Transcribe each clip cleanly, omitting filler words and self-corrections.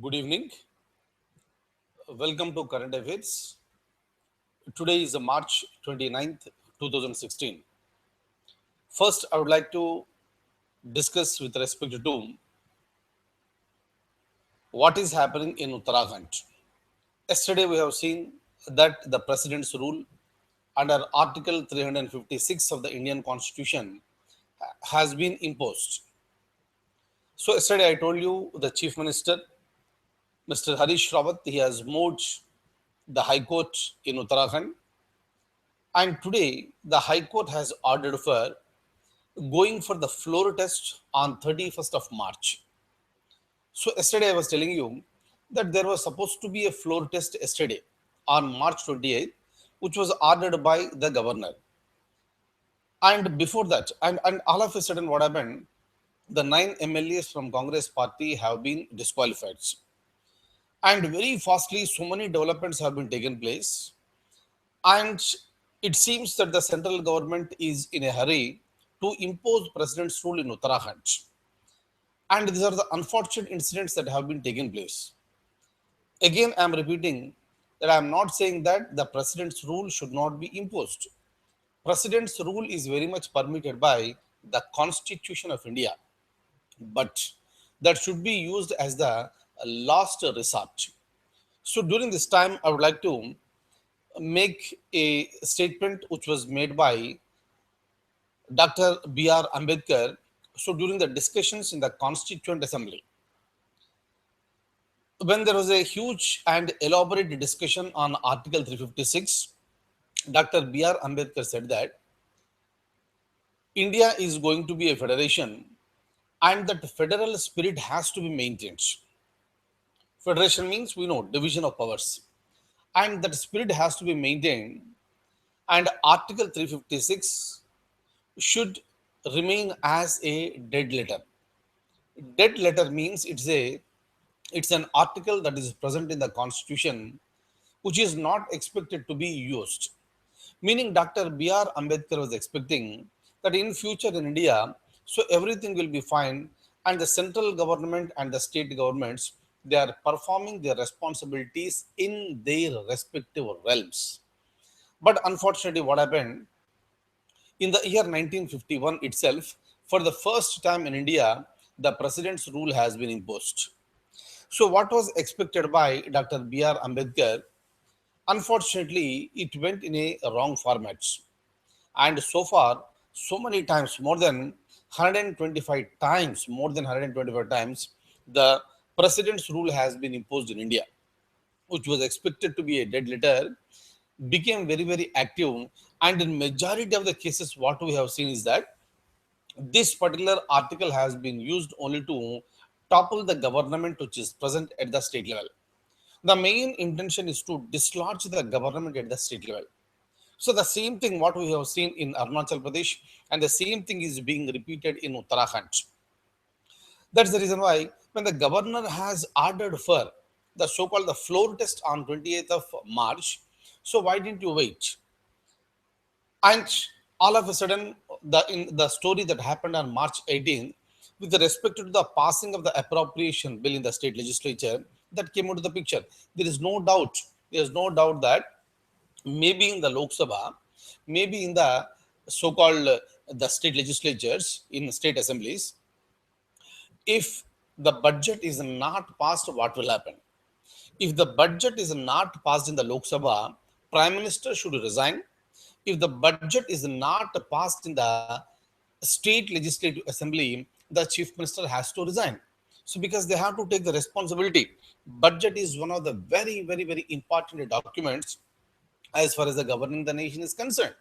Good evening. Welcome to Current Affairs. Today is March 29th, 2016. First, I would like to discuss with respect to what is happening in Uttarakhand. Yesterday, we have seen that the President's rule under Article 356 of the Indian Constitution has been imposed. So, yesterday, I told you the Chief Minister, Mr. Harish Rawat, he has moved the High Court in Uttarakhand. And today, the High Court has ordered for going for the floor test on 31st of March. So yesterday I was telling you that there was supposed to be a floor test yesterday on March 28th, which was ordered by the governor. And before that, and all of a sudden what happened? The 9 MLAs from Congress party have been disqualified. And very fastly, so many developments have been taken place. And it seems that the central government is in a hurry to impose president's rule in Uttarakhand. And these are the unfortunate incidents that have been taken place. Again, I am repeating that I am not saying that the president's rule should not be imposed. President's rule is very much permitted by the Constitution of India, but that should be used as the last resort. So during this time, I would like to make a statement which was made by Dr. BR Ambedkar. So during the discussions in the Constituent Assembly, when there was a huge and elaborate discussion on Article 356, Dr. BR Ambedkar said that India is going to be a federation and that federal spirit has to be maintained. Federation means we know division of powers, and that spirit has to be maintained. And Article 356 should remain as a dead letter. Dead letter means it's an article that is present in the Constitution which is not expected to be used. Meaning Dr. BR Ambedkar was expecting that in future in India, so everything will be fine and the central government and the state governments, they are performing their responsibilities in their respective realms. But unfortunately, what happened? In the year 1951 itself, for the first time in India, the president's rule has been imposed. So, what was expected by Dr. B.R. Ambedkar? Unfortunately, it went in a wrong format. And so far, so many times, more than 125 times, the president's rule has been imposed in India, which was expected to be a dead letter, became very, very active. And in majority of the cases, what we have seen is that this particular article has been used only to topple the government which is present at the state level. The main intention is to dislodge the government at the state level. So the same thing what we have seen in Arunachal Pradesh and the same thing is being repeated in Uttarakhand. That's the reason why when the governor has ordered for the so-called the floor test on 28th of March, so why didn't you wait? And all of a sudden, the story that happened on March 18th, with respect to the passing of the appropriation bill in the state legislature, that came into the picture. There is no doubt. There is no doubt that maybe in the Lok Sabha, maybe in the so-called the state legislatures in state assemblies, if the budget is not passed, what will happen? If the budget is not passed in the Lok Sabha, Prime Minister should resign. If the budget is not passed in the state legislative assembly, the chief minister has to resign. So because they have to take the responsibility. Budget is one of the very, very, very important documents as far as the governing the nation is concerned.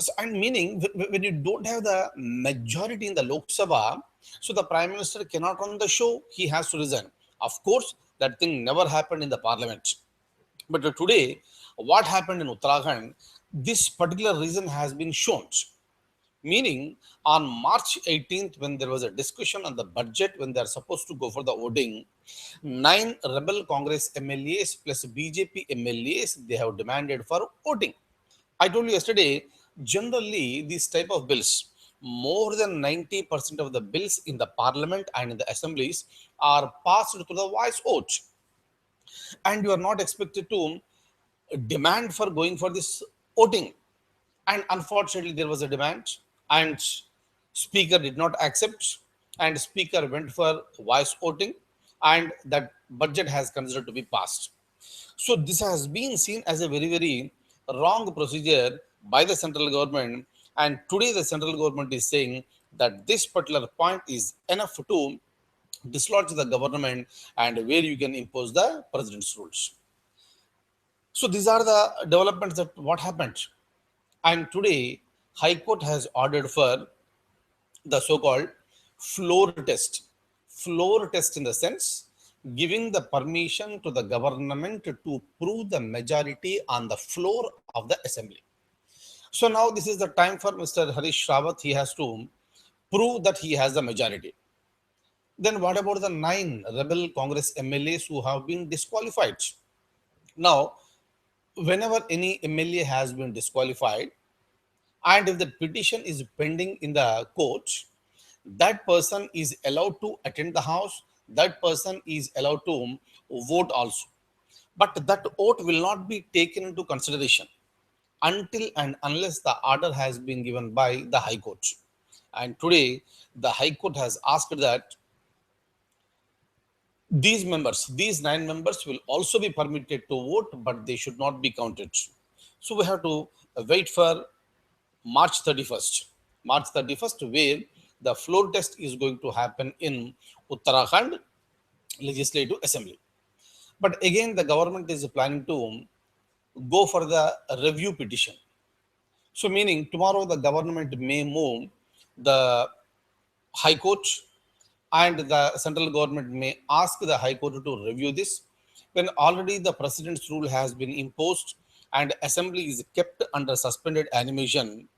So, and meaning when you don't have the majority in the Lok Sabha, so the prime minister cannot run the show, he has to resign. Of course, that thing never happened in the parliament. But today, what happened in Uttarakhand, this particular reason has been shown. Meaning, on March 18th, when there was a discussion on the budget, when they are supposed to go for the voting, 9 rebel Congress MLAs plus BJP MLAs, they have demanded for voting. I told you yesterday, generally, these type of bills, more than 90% of the bills in the parliament and in the assemblies are passed through the voice vote, and you are not expected to demand for going for this voting. And unfortunately there was a demand, and speaker did not accept, and speaker went for voice voting, and that budget has considered to be passed. So this has been seen as a very, very wrong procedure by the central government. And today the central government is saying that this particular point is enough to dislodge the government and where you can impose the president's rules. So these are the developments that what happened. And today, High Court has ordered for the so-called floor test. Floor test in the sense giving the permission to the government to prove the majority on the floor of the assembly. So now this is the time for Mr. Harish Rawat. He has to prove that he has the majority. Then what about the 9 rebel Congress MLAs who have been disqualified? Now, whenever any MLA has been disqualified, and if the petition is pending in the court, that person is allowed to attend the house, that person is allowed to vote also. But that vote will not be taken into consideration until and unless the order has been given by the High Court. And today, the High Court has asked that these members, these 9 members, will also be permitted to vote, but they should not be counted. So we have to wait for March 31st. March 31st, where the floor test is going to happen in Uttarakhand Legislative Assembly. But again, the government is planning to go for the review petition. So, meaning tomorrow the government may move the High Court, and the central government may ask the High Court to review this when already the president's rule has been imposed and assembly is kept under suspended animation.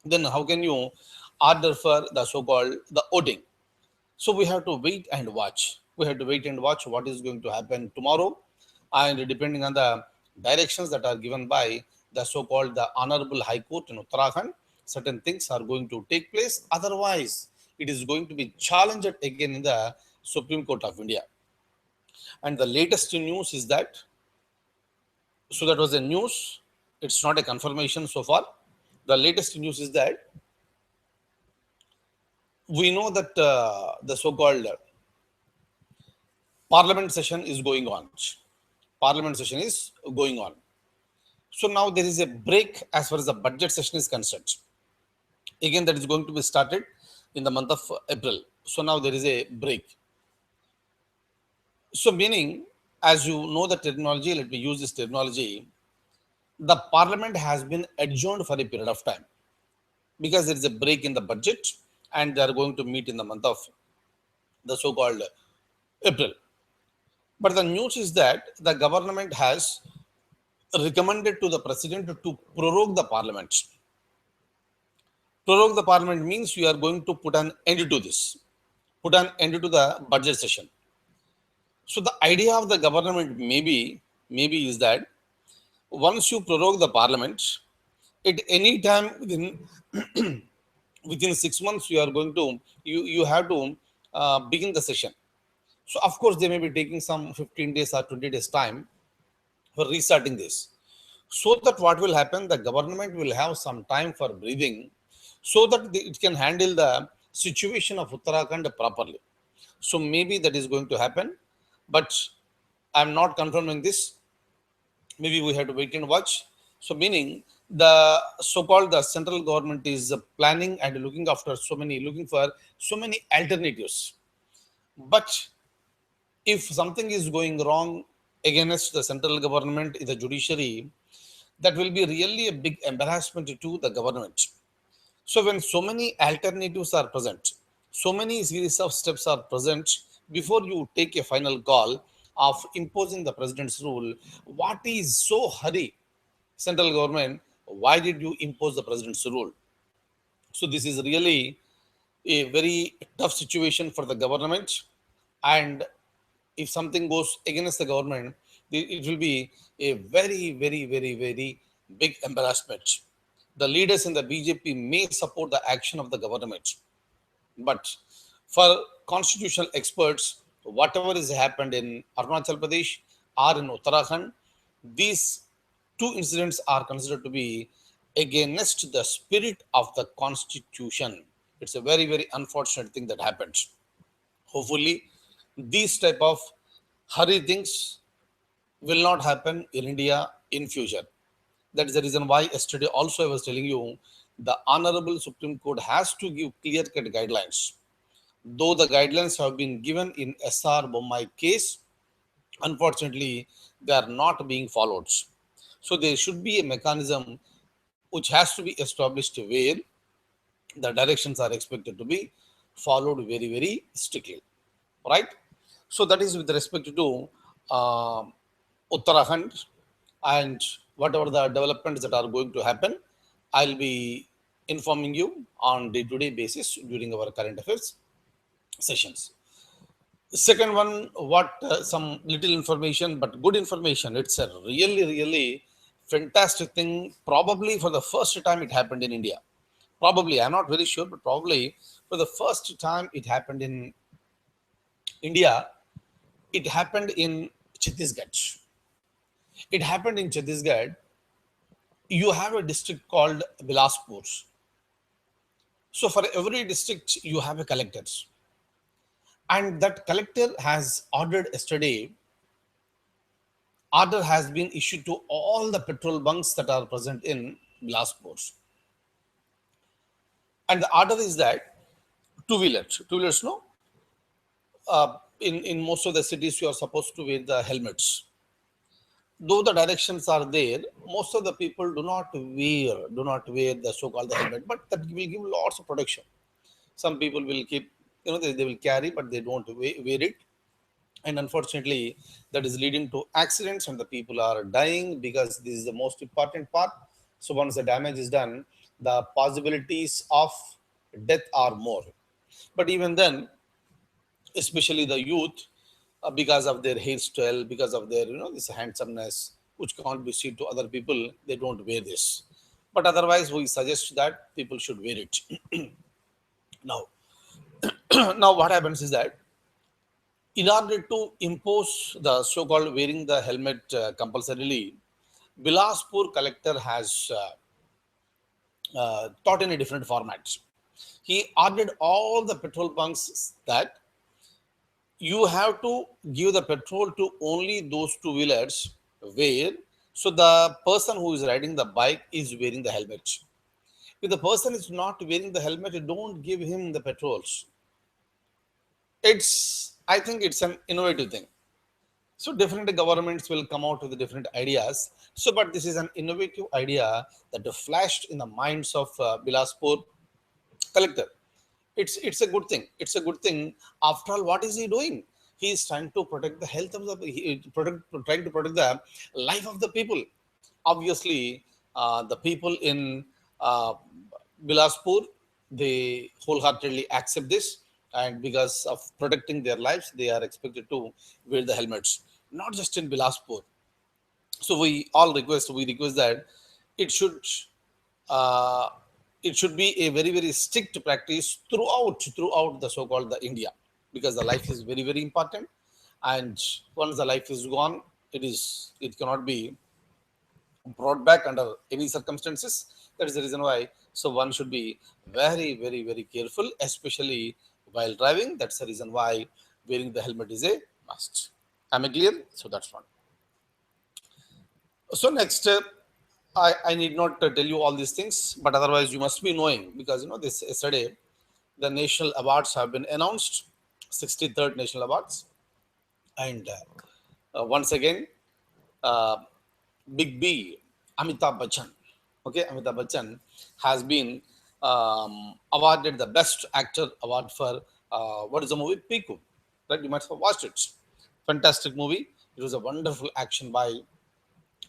Then how can you order for the so-called the voting? So we have to wait and watch. We have to wait and watch what is going to happen tomorrow, and depending on the directions that are given by the so-called the Honorable High Court in Uttarakhand, certain things are going to take place. Otherwise, it is going to be challenged again in the Supreme Court of India. And the latest news is that, so that was a news. It's not a confirmation so far. The latest news is that we know that the so-called parliament session is going on. Parliament session is going on. So now there is a break as far as the budget session is concerned. Again, that is going to be started in the month of April. So now there is a break. So meaning, as you know the terminology, let me use this terminology. The parliament has been adjourned for a period of time because there is a break in the budget, and they are going to meet in the month of the so-called April. But the news is that the government has recommended to the president to prorogue the parliament. Prorogue the parliament means you are going to put an end to this, put an end to the budget session. So the idea of the government maybe is that once you prorogue the parliament, at any time within within 6 months you are going to you have to begin the session. So of course they may be taking some 15 days or 20 days time for restarting this, so that what will happen, the government will have some time for breathing, so that it can handle the situation of Uttarakhand properly. So maybe that is going to happen, but I'm not confirming this. Maybe we have to wait and watch. So meaning the so-called the central government is planning and looking for so many alternatives. But if something is going wrong against the central government in the judiciary, that will be really a big embarrassment to the government. So when so many alternatives are present, so many series of steps are present before you take a final call of imposing the president's rule, what is so hurry? Central government, why did you impose the president's rule? So this is really a very tough situation for the government, and if something goes against the government, it will be a very, very, very, very big embarrassment. The leaders in the BJP may support the action of the government, but for constitutional experts, whatever has happened in Arunachal Pradesh or in Uttarakhand, these two incidents are considered to be against the spirit of the constitution. It's a very, very unfortunate thing that happened. Hopefully, these type of hurry things will not happen in India in future. That is the reason why yesterday also I was telling you the Honorable Supreme Court has to give clear-cut guidelines. Though the guidelines have been given in SR Bommai case, unfortunately, they are not being followed. So there should be a mechanism which has to be established where the directions are expected to be followed very, very strictly. Right? So that is with respect to uh, Uttarakhand and whatever the developments that are going to happen, I'll be informing you on day-to-day basis during our current affairs sessions. Second one, what some little information, but good information. It's a really, really fantastic thing. Probably for the first time it happened in India. Probably, I'm not very sure, but probably for the first time it happened in India. It happened in Chhattisgarh. It happened in Chhattisgarh. You have a district called Bilaspur. So for every district, you have a collector. And that collector has ordered yesterday, order has been issued to all the petrol bunks that are present in Bilaspur. And the order is that two-wheelers, no? In most of the cities, you are supposed to wear the helmets. Though the directions are there, most of the people do not wear the so-called helmet, but that will give lots of protection. Some people will keep, they will carry, but they don't wear it. And unfortunately, that is leading to accidents and the people are dying because this is the most important part. So once the damage is done, the possibilities of death are more. But even then, especially the youth, because of their hairstyle, because of their this handsomeness, which can't be seen to other people, they don't wear this. But otherwise, we suggest that people should wear it. Now, now what happens is that in order to impose the so-called wearing the helmet compulsorily, Bilaspur collector has taught in a different format. He ordered all the petrol bunks that you have to give the petrol to only those two-wheelers where so the person who is riding the bike is wearing the helmet. If the person is not wearing the helmet, don't give him the petrols. I think it's an innovative thing. So definitely governments will come out with different ideas. So, but this is an innovative idea that flashed in the minds of Bilaspur collector. It's a good thing. It's a good thing. After all, what is he doing? He is trying to protect the health of trying to protect the life of the people. Obviously, the people in uh, Bilaspur, they wholeheartedly accept this, and because of protecting their lives, they are expected to wear the helmets. Not just in Bilaspur. So we request that it should uh, it should be a very, very strict practice throughout the so-called the India, because the life is very, very important, and once the life is gone, it cannot be brought back under any circumstances. That is the reason why. So one should be very, very, very careful, especially while driving. That's the reason why wearing the helmet is a must. Am I clear? So that's one. So next, I need not tell you all these things, but otherwise you must be knowing, because this yesterday the national awards have been announced, 63rd national awards, and once again, uh, Big B, Amitabh Bachchan, okay, Amitabh Bachchan has been awarded the Best Actor award for what is the movie Piku, right? You might have watched it. Fantastic movie. It was a wonderful action by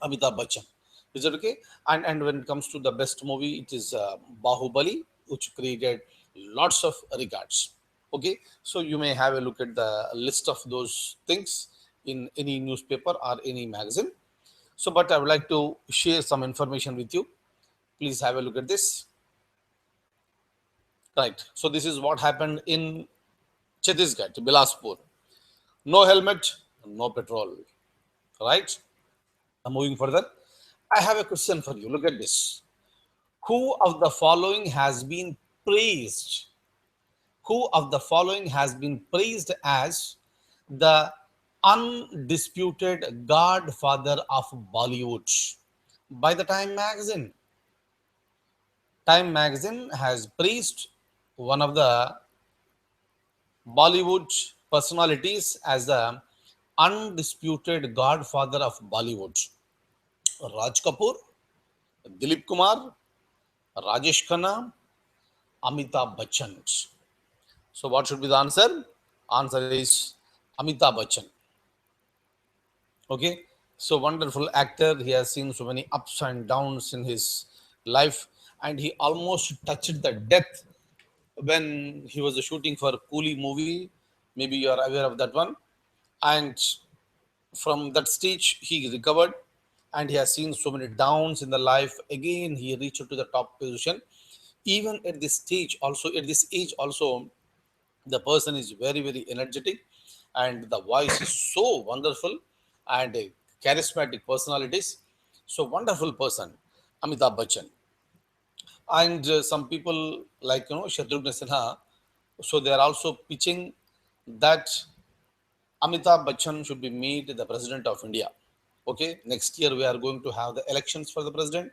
Amitabh Bachchan. Is that okay? And when it comes to the best movie, it is Bahubali, which created lots of regards. Okay, so you may have a look at the list of those things in any newspaper or any magazine. So, but I would like to share some information with you. Please have a look at this. Right. So this is what happened in Chhattisgarh, Bilaspur. No helmet, no petrol. Right. Moving further, I have a question for you. Look at this. Who of the following has been praised? Who of the following has been praised as the undisputed godfather of Bollywood by the Time magazine? Time magazine has praised one of the Bollywood personalities as the undisputed godfather of Bollywood. Raj Kapoor, Dilip Kumar, Rajesh Khanna, Amitabh Bachchan. So, what should be the answer? Answer is Amitabh Bachchan. Okay, so wonderful actor. He has seen so many ups and downs in his life, and he almost touched the death when he was shooting for Coolie movie. Maybe you are aware of that one. And from that stage, he recovered, and he has seen so many downs in the life. Again, he reached to the top position. Even at this stage, also at this age, also the person is very very energetic, and the voice is so wonderful, and a charismatic personalities. So wonderful person, Amitabh Bachchan. And some people like Shatrughan Sinha, so they are also pitching that Amitabh Bachchan should be made the president of India. Okay, next year we are going to have the elections for the president.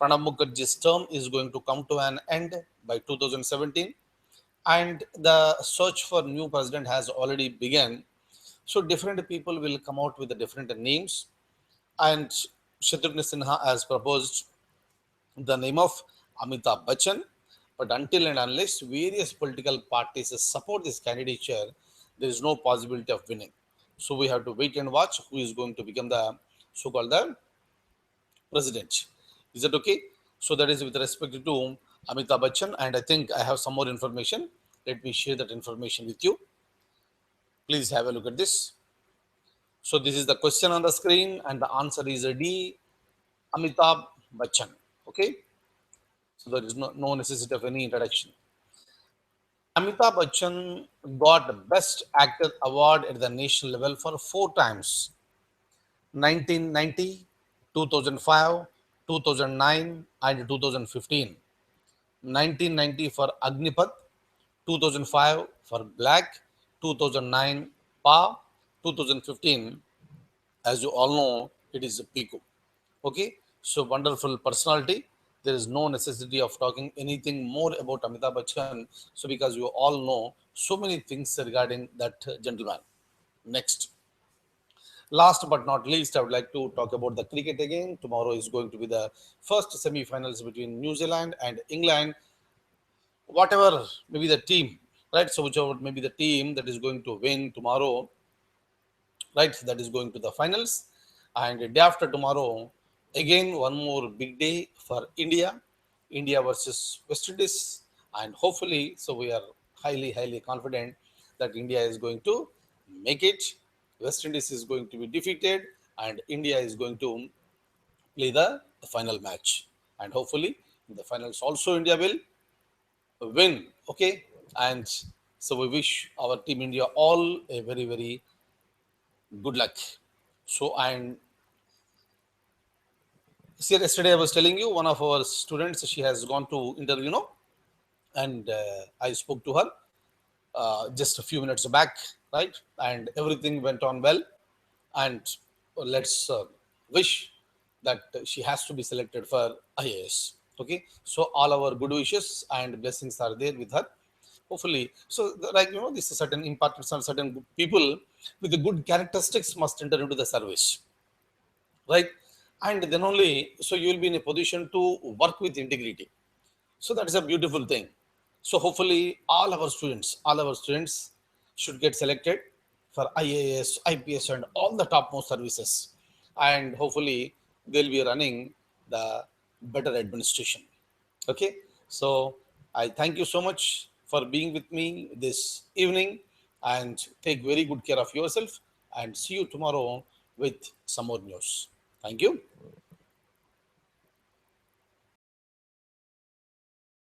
Pranab Mukherjee's term is going to come to an end by 2017, and the search for new president has already begun. So different people will come out with the different names, and Shatrughan Sinha has proposed the name of Amitabh Bachchan. But until and unless various political parties support this candidature, there is no possibility of winning. So we have to wait and watch who is going to become the so-called the president. Is that okay? So that is with respect to Amitabh Bachchan, and I think I have some more information. Let me share that information with you. Please have a look at this. So this is the question on the screen, and the answer is D. Amitabh Bachchan. Okay. So there is no necessity of any introduction. Amitabh Bachchan got Best Actor award at the national level for 4 times: 1990, 2005, 2009, and 2015. 1990 for Agnipath, 2005 for Black, 2009 Pa, 2015, as you all know, it is Pico. Okay, so wonderful personality. There is no necessity of talking anything more about Amitabh Bachchan. So because you all know so many things regarding that gentleman. Next, last but not least, I would like to talk about the cricket again. Tomorrow is going to be the first semi-finals between New Zealand and England. Whatever maybe the team, right? So whichever maybe the team that is going to win tomorrow, right? That is going to the finals. And day after tomorrow, again, one more big day for India, India versus West Indies. And hopefully, so we are highly confident that India is going to make it. West Indies is going to be defeated, and India is going to play the final match. And hopefully, in the finals also, India will win. Okay. And so we wish our team India all a very good luck. So, and see, yesterday I was telling you one of our students, she has gone to interview, and I spoke to her just a few minutes back, right? And everything went on well. And let's wish that she has to be selected for IAS. Okay, so all our good wishes and blessings are there with her. Hopefully, so like this is certain important certain people with the good characteristics must enter into the service, right? And then only so you will be in a position to work with integrity. So that is a beautiful thing. So hopefully all our students should get selected for IAS, IPS, and all the topmost services, and hopefully they'll be running the better administration. Okay, so I thank you so much for being with me this evening, and take very good care of yourself, and see you tomorrow with some more news. Thank you.